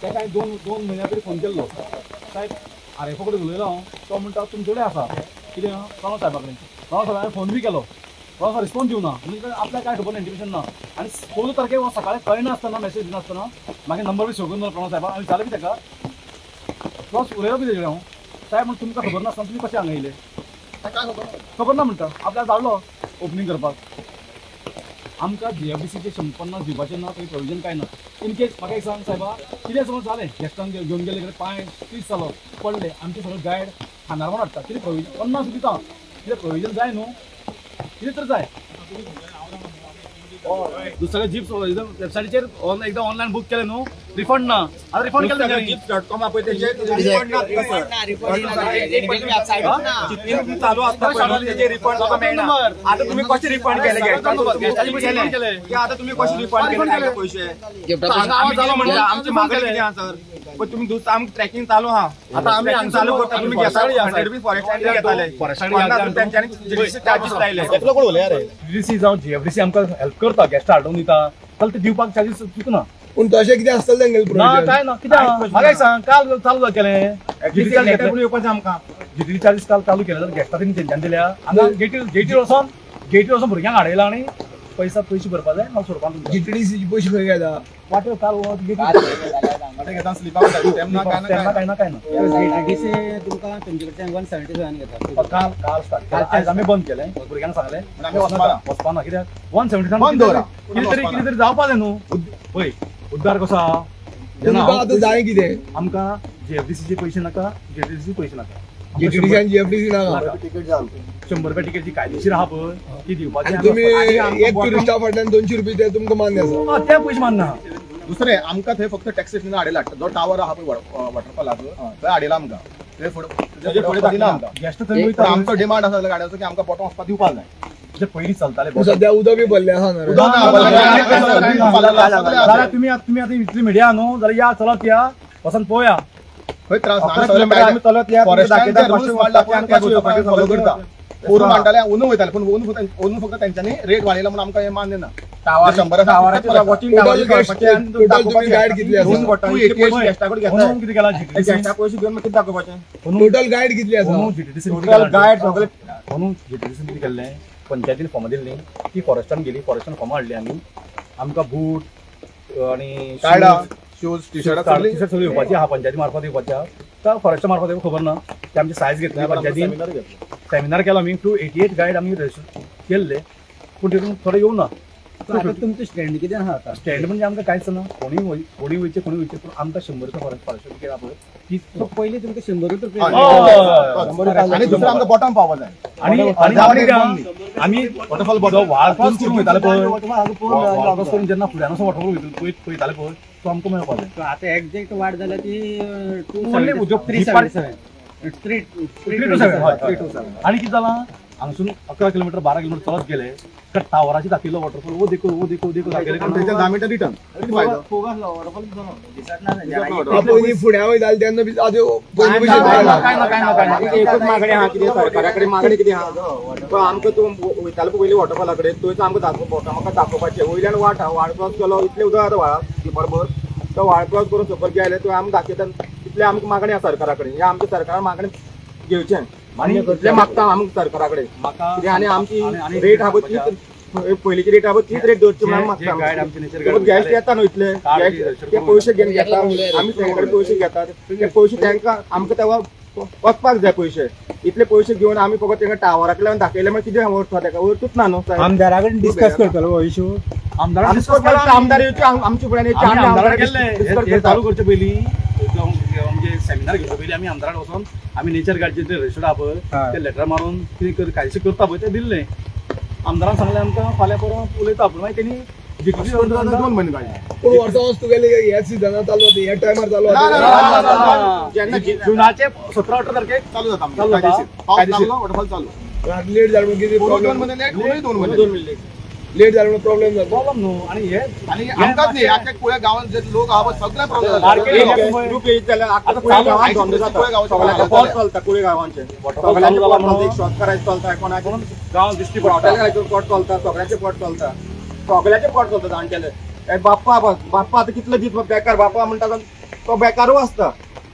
ताका हांवें दोन म्हयन्या पयलीं फोन केल्लो साहेब आरएफओ कडेन उलयलो हांव तो म्हणटा तुमचे कडेन आसा कितें प्रणव साहेबा कडेन प्रणव साहेबान फोन बी केलो प्रणव साहेब रिस्पॉन्स दिवना म्हणजे आपल्याक काय खबर ना इंटिमेशन ना आनी 16 तारखेक सकाळी कळनासतना मेसेज दिनासतना मागीर नंबर बी सोगून ना प्रणव साहेबाक आनी विचारलें बी ताका प्लस उलयलो बी तेजे हांव साहेब म्हण तुमकां खबर नासतना तुमी कशें हांगा येयले खबर ना म्हणटा आपल्याक धाडलो ओपनिंग करपाक आमकां जीएफडीसीचे 150 दिवपाचें ना काही प्रोविजन काय ना इन केस म्हाका एक सांग साहेबा कितें समज जालें गेस्टांक घेवन गेले कडेन पांय तीस जालो पडले आमचे सगळे गायड खानार म्हण हाडटा कितें प्रोविजन 50 दिता कितें प्रोविजन जाय न्हू कितें तर जाय दुसरे जीप वेबसायटीचेर एकदा ऑनलायन बुक केले न्हू रिफंड ना आता रिफंड केले जीप.com आपय तेजे रिफंड ना चालू आसता तेजे रिफंड म्हाका मेळना आता तुम्ही कशे रिफंड केले गेस्टाचे की आता तुम्ही कशे रिफंड केले पैसे आम्ही झालो म्हणटा आमची मागणी किती आसा सर पण तुम्ही दुसरा आमक ट्रॅकिंग चालू हा आता आम्ही चालू करता तुम्ही घेता 100 रुपये फॉरेस्ट घेताले फॉरेस्ट त्यांच्यानी जीएसटी चार्जेस लायले एकलो कोण उलय रे जीएसटी जाऊ जीएफडीसी आमका हेल्प करता गेस्ट हाडून दिता तर ते दिवपाक चार्जेस चुकना पण तशें कितें आसतलें तेंगेल प्रोविजन काय ना कितें म्हाका सांग काल चालू केलें जीटीसी लेटर येवपाचें आमकां जीटीसी चार्जीस काल चालू केले जाल्यार गेस्टा तेंच्यानी दिल्या हांगा गेटीर वचोन भुरग्यांक हाडयला आनी पैसे भरपा जाय हांव सोडपाक जीटीडीसी पयशे खंय घेता वाटेर काल वाटे घेता स्लिपाक तेन्ना काय ना जीटीडीसी तुमकां तुमचे कडच्यान 177 घेता काल स्टार्ट आज आमी बंद केलें भुरग्यांक सांगलें आमी वचपाना कित्याक 177 बंद दवरा कितें तरी जावपा जाय न्हू पळय उद्धार कसो आहा जेन्ना आतां जाय कितें आमकां जीएफडीसीचे पयशे नाका जीटीडीसी पयशे नाका जीटीडीसी आनी जीएफडीसी नाका टिकेट जाल 100 रुपया टिकेट कायदेशीर आहा पळय ती दिवपाची तुमी एक टुरिस्टा फाटल्यान 200 रुपया ते तुमकां मान्य आसा ते पयशे मान्ना दुसरे आमकां थंय फक्त टॅक्सेशन हाडयला जो टावर आहा पळय वॉटरफॉलाक थंय हाडयला आमकां ते फुडें दाखयना आमकां गेस्ट थंय वयता आमचो डिमांड आसा गाडयाचो की आमकां बॉटम वचपाक दिवपाक जाय ते पयलीं चलताले सद्या उदक बी भरले आहा जाल्यार तुम्ही आतां इतली मिडिया न्हू जाल्यार या चलत या वचून पळोवया खंय त्रास आमी चलत या फॉलो करता ओनू मांडटाले ओनू वयताले पण ओनू फक्त तेंच्यांनी रेट वाडयला म्हणून आमकां हें मान्य ना गायड कितली टोटल गायड कितली आसा गायड सगळे म्हणून जीटीडीसी कितें केल्लें पंचायतीन फॉर्मां दिल्लीं ती फॉरेस्टान गेली फॉरेस्टान फॉर्मां हाडली आमी आमकां बूट आनी शूज टी शर्ट सगळी येवपाची आहा पंचायती मार्फत येवपाची आहा तर फॉरेस्टा मार्फत खबर ना ते आमचे सायज घेतले पंचायतीन सेमिनार केलो आमी 288 गायड आमी रजिस्टर केल्ले पूण तितून थोडे येवना तुमचें स्टँड कितें आहा आतां स्टँड म्हणजे आमकां कांयच ना कोणी वयचे पूण आमकां 100 रुपया फॉरेस्ट टिकेट आहा पळय ती पयलीं तुमकां 100 रुपया आनी दुसरो आमकां बॉटम पावपाक जाय आमी वॉटरफॉल व्हाळ क्रॉस करून वयताले पळय क्रॉस करून जेन्ना फुड्यान असो वॉटरफॉल पळयताले पळय तो आमकां मेळपाक जाय आतां एक्झॅक्ट वाट जाल्यार ती 377 आनी कितें जालां हांगसून 11 किलोमीटर 12 किलोमीटर चलत गेले तर टावराची दाखयलो वॉटरफॉल वो देखो दाखयले 10 मिनटां रिटर्न फुड्या वयताले तेन्ना बी एकूच मागणी आहा कितें सरकारा कडेन मागणी कितें आहा आमकां तूं वयतालो पयली वॉटरफॉला कडेन थंयच आमकां म्हाका दाखोवपाचें वयल्यान वाट क्रॉस केलो इतलें उदक आतां व्हाळाक बरोबर तो व्हाळ क्रॉस करून सकयल गेले तो आमकां दाखयता इतलें आमकां मागणी आहा सरकारा कडेन हें आमच्या सरकारान मागणी घेवचें आनी इतलें मागता आमकां सरकारा कडेन कित्याक आनी आमची रेट आहा पळय पयलींची रेट आहा तीच रेट दवरची म्हणून मागता गॅस्ट येता न्हू इतले ते पयशे घेवन घेता आमी तेंचे कडेन पयशे घेतात ते पयशे तांकां आमकां तेव्हा वचपाक जाय पयशे इतले पयशे घेवन आमी फकत तांकां टावराक दाखयले मागीर कितें व्हरता ताका व्हरतूच ना न्हू आमदारा कडेन डिस्कस करतलो हो इशू आमदार येवचे आमचे फुड्यान चालू करचे पयलीं म्हणजे सेमिनार घेवचे पयलीं आमी आमदाराक वचोन आमी नेचर गार्डचे रजिस्टर आहा पळय ते लेटर मारून कितें कायदेशीर करता पळय ते दिल्लें आमदारान सांगलें आमकां फाल्यां परवां उलयता पूण मागीर तेणी दोन महिने काडले पूण वर्सां वस्तू गेले ह्या सिजनार चालू जाता ह्या टायमार चालू जाता जेन्ना जुनाचे 17-18 तारखेक चालू जाता वॉटरफॉल चालू लेट जालो कितें प्रॉब्लेम लेट जालो प्रॉब्लेम जाता प्रॉब्लेम न्हू आनी हे आनी आमकांच न्ही आख्या कुळ्या गांवांत जे लोक आहा सगळे प्रॉब्लेम ग्रुप येयत जाल्यार आतां कुळ्या गांवांत धंदो जाता सगळ्याचे फॉल चलता कुळ्या गांवांचे सगळ्यांचे पोट चलता एक शॉप करायचं चलता कोणाचे गांव दिश्टी पडटा हॉटेलाचेर पोट चलता सगळ्याचे पोट चलता सगळ्याचे पोट चलता जाणटेले बाप्पा आतां कितले दीस बेकार बाप्पा म्हणटा तो बेकारू असता.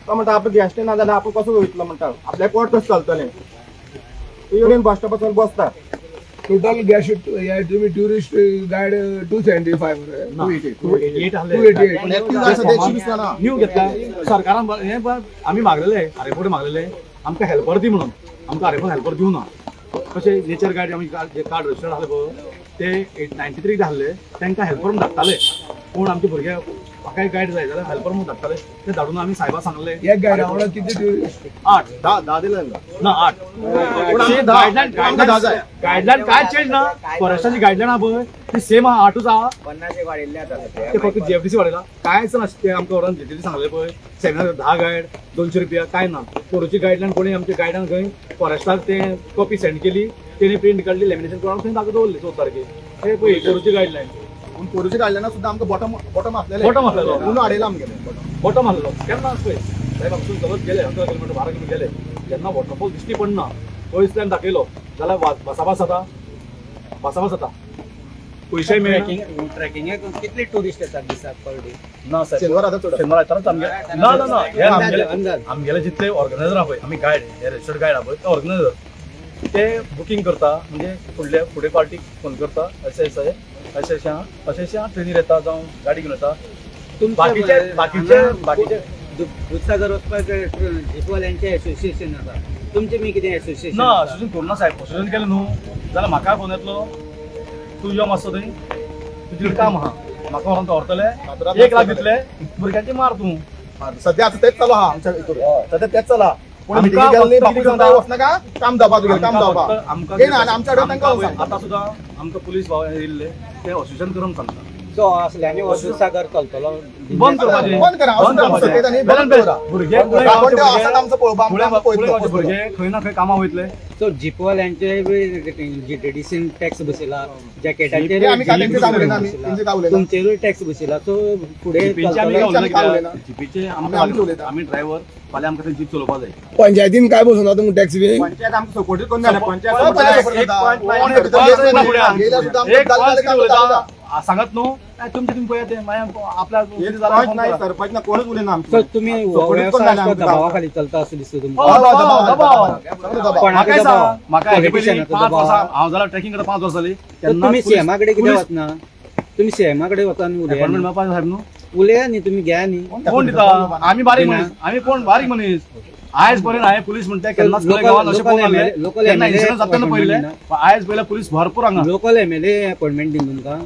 तो म्हणटा आपण गॅस ना जाल्यार आपण कसो वयतलो म्हणटा, आपल्या कोर्ट कसं चालतलें. येवन बस स्टॉपाचेर बसता. टोटल गॅस तुम्ही टुरिस्ट गाईड 275 न्यू घेतला सरकारान आम्ही मागलेले आरेपोर्ट मागलेले आमकां हेल्पर दी म्हणून. आमकां आरेपोर्ट हेल्पर दिवं ना. कशें नेचर गाईड आमी जे कार्ड रजिस्टर आसले पळय ते 93 धाडले तांकां हेल्पर म्हणून धाडटाले. पूण आमचे भुरगे म्हाका गायड जाय जाल्यार हेल्पर म्हणून धाडटाले. ते धाडून आमी साहेबा सांगले एक गाईड वांगडा किती टुरिस्ट 8 10 दिले ना 8 गायडलायन काय चेंज ना. फॉरेस्टाची गायडलायन आहा पळय ती सेम आहा 8च आहा. 50 वाडयल्ले आतां ते फक्त जीएफडीसी वाडयला कांयच ना. ते आमकां व्हरून जीएफडीसी सांगले पळय सेमिनार 10 गायड 200 रुपया काय ना. कोरूची गायडलायन कोणी आमच्या गायडान खंय फॉरेस्टाक ते कॉपी सेंड केली तेणी प्रिंट काडली लॅमिनेशन करून थंय ताका दवरली 14 तारखेक. हे पळय कोरूची गायडलायन. कोरूची काडल्याना सुद्धा आमकां बॉटम आसलेले. बॉटम आसलेलो म्हणून हाडयला आमगेले बॉटम आसलेलो केन्ना पळय साहेब आमसून चलत गेले 11 किलोमीटर 12 किलोमीटर गेले जेन्ना वॉटरफॉल दिश्टी पडना पयस टायम दाखयलो जाल्यार भासाभास जाता. पयशे मेळ्ळे. ट्रेकिंगेक कितले टुरिस्ट येतात दिसाक पर डे? ना साहेब शेनवार आतां चड शेनवार येताच आमगे ना आमगेले जितले ऑर्गनायझर आहा पळय आमी गायड हे रजिस्टर्ड गायड आहा पळय ते ऑर्गनायझर ते बुकींग करता म्हणजे फुडें पार्टीक फोन करता अशें ट्रेनीर येता जावं गाडी घेवन येता. बाकीचे दुधसागर वचपाक जीपवाल्यांचे एसोसिएशन आसा. तुमचे मी कितें एसोसिएशन ना असोसिएशन करूं साहेब. एसोसिएशन केलें न्हू जाल्यार म्हाका फोन येतलो तूं यो मातसो थंय तुजे कडेन काम आहा म्हाका व्हरोन दवरतले 1 लाख दितले भुरग्यांची मार तूं. सध्या आता तेच चालू आहा आमच्या हितून. सध्या तेच चला. पूण आमकां बापू सांगता वचनाका काम जावपा तुगे काम जावपा. आमच्या कडेन तांकां आतां सुद्दां आमकां पुलीस भाव येयल्ले ते एसोसिएशन करून सांगता. सो असल्यानी हो दुधसागर चलतलो बंद करपाचें. बंद करा. भुरगे खंय ना खंय कामां वयतले. सो जीपवाल्यांचे जीटीडीसीन टॅक्स बसयला जॅकेटाचेर तुमचेरूय टॅक्स बसयला. सो फुडें जीपीचे आमी ड्रायव्हर फाल्यां आमकां थंय जीप चलोवपा जाय. पंचायतीन काय बसवना तुमकां टॅक्स बी पंचायत आमकां सपोर्टूच करून सांगत न्हू तुमचे तुम्ही पळया ते आपल्या सरपंच ना कोणूच उलयना. सो तुमी दबावा खाली चलता असं दिसता तुमकां. म्हाका हांव जाल्यार ट्रेकिंग करता 5 वर्सां जालीं. तुमी सीएमा कडेन कित्याक वचना? तुमी सीएमा कडेन वता न्ही उलया साहेब न्हू उलया न्ही तुमी घ्या न्ही. कोण दिता आमी बारीक मनीस आमी कोण बारीक मनीस. आयज पर्यंत हांवें पुलीस म्हणटा केन्नाच गांवांत अशें पळोवंक नासलें. केन्ना इन्सिडंट जाता तेन्ना पळयलें आयज पयलें पुलीस भरपूर हांगा. लोकल एमएलए अपॉइंटमेंट दी तुमकां